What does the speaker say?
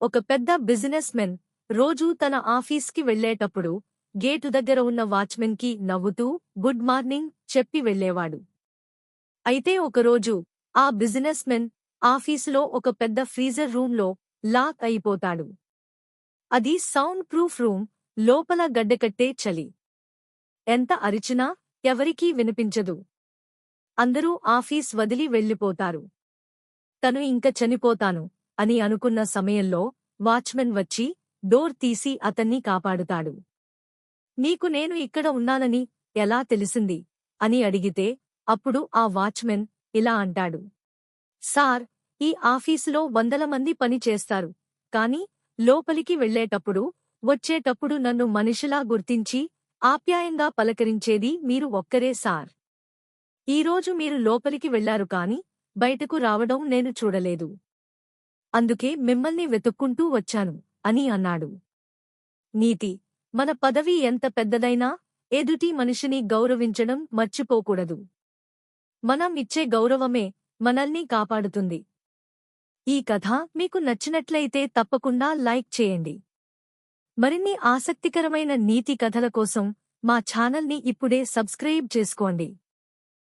ఒక పెద్ద business men రోజూ తన ఆఫీస్కి వెళ్ళేటప్పుడు గేటు దగ్గర ఉన్న వాచ్మెన్కి నవ్వుతూ గుడ్ మార్నింగ్ చెప్పి వెళ్ళేవాడు. అయితే ఒకరోజు ఆ బిజినెస్ మెన్ ఆఫీసులో ఒక పెద్ద ఫ్రీజర్ రూంలో లాక్ అయిపోతాడు. అది సౌండ్ ప్రూఫ్ రూమ్, లోపల గడ్డకట్టే చలి. ఎంత అరిచినా ఎవరికీ వినిపించదు. అందరూ ఆఫీస్ వదిలి వెళ్ళిపోతారు. తను ఇంక చనిపోతాను అని అనుకున్న సమయంలో వాచ్మెన్ వచ్చి డోర్ తీసి అతన్ని కాపాడుతాడు. నీకు నేను ఇక్కడ ఉన్నానని ఎలా తెలిసింది అని అడిగితే అప్పుడు ఆ వాచ్మెన్ ఇలా అంటాడు. సార్, ఈ ఆఫీసులో వందల మంది పని చేస్తారు, కాని లోపలికి వెళ్ళేటప్పుడు వచ్చేటప్పుడు నన్ను మనిషిలా గుర్తించి ఆప్యాయంగా పలకరించేది మీరు ఒక్కరే సార్. ఈరోజు మీరు లోపలికి వెళ్లారు కాని బయటకు రావడం నేను చూడలేదు. అందుకే మిమ్మల్ని వెతుక్కుంటూ వచ్చాను అని అన్నాడు. నీతి: మన పదవి ఎంత పెద్దదైనా ఎదుటి మనిషిని గౌరవించడం మర్చిపోకూడదు. మనం ఇచ్చే గౌరవమే మనల్ని కాపాడుతుంది. ఈ కథ మీకు నచ్చినట్లయితే తప్పకుండా లైక్ చేయండి. మరిన్ని ఆసక్తికరమైన నీతి కథల కోసం మా ఛానల్ని ఇప్పుడే సబ్స్క్రైబ్ చేసుకోండి.